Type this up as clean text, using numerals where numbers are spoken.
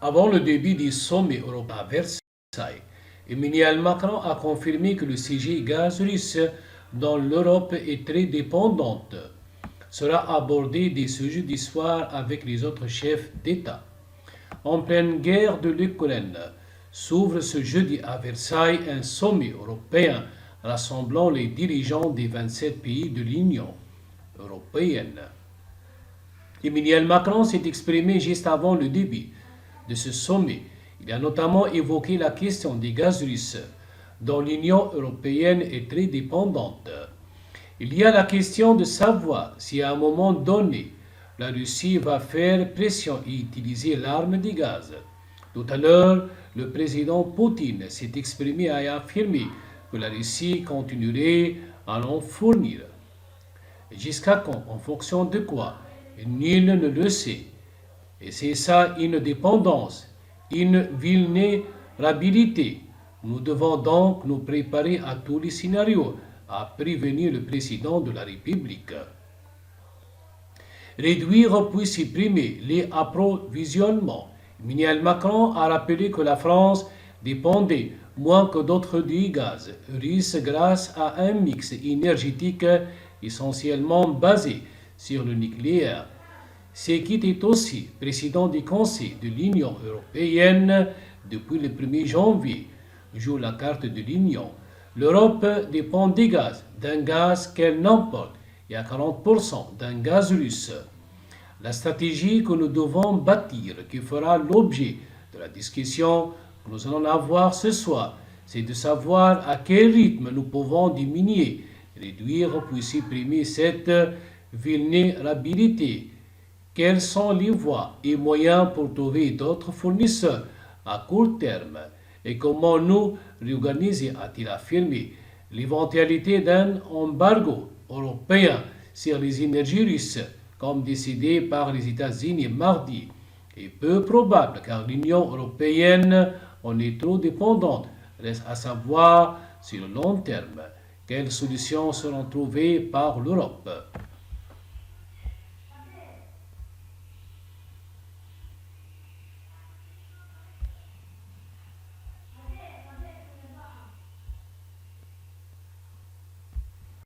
Avant le début du sommet européen à Versailles, Emmanuel Macron a confirmé que le sujet gaz russe dans l'Europe est très dépendante. Sera abordé dès ce jeudi soir avec les autres chefs d'État. En pleine guerre de l'Ukraine, s'ouvre ce jeudi à Versailles un sommet européen rassemblant les dirigeants des 27 pays de l'Union européenne. Emmanuel Macron s'est exprimé juste avant le début de ce sommet. Il a notamment évoqué la question des gaz russes, dont l'Union européenne est très dépendante. Il y a la question de savoir si à un moment donné, la Russie va faire pression et utiliser l'arme du gaz. Tout à l'heure, le président Poutine s'est exprimé et a affirmé que la Russie continuerait à en fournir. Jusqu'à quand, en fonction de quoi? Nul ne le sait. Et c'est ça une dépendance, une vulnérabilité. Nous devons donc nous préparer à tous les scénarios, a prévenu le président de la République. Réduire puis supprimer les approvisionnements. Emmanuel Macron a rappelé que la France dépendait moins que d'autres du gaz russe grâce à un mix énergétique essentiellement basé sur le nucléaire. Ce qui est aussi président du Conseil de l'Union européenne depuis le 1er janvier, joue la carte de l'Union. L'Europe dépend des gaz, d'un gaz qu'elle n'importe, et à 40% d'un gaz russe. La stratégie que nous devons bâtir, qui fera l'objet de la discussion que nous allons avoir ce soir, c'est de savoir à quel rythme nous pouvons diminuer, réduire puis supprimer cette vulnérabilité. Quelles sont les voies et moyens pour trouver d'autres fournisseurs à court terme et comment nous réorganiser, a-t-il affirmé, l'éventualité d'un embargo européen sur les énergies russes, comme décidé par les États-Unis mardi, est peu probable car l'Union européenne en est trop dépendante. Reste à savoir sur le long terme quelles solutions seront trouvées par l'Europe.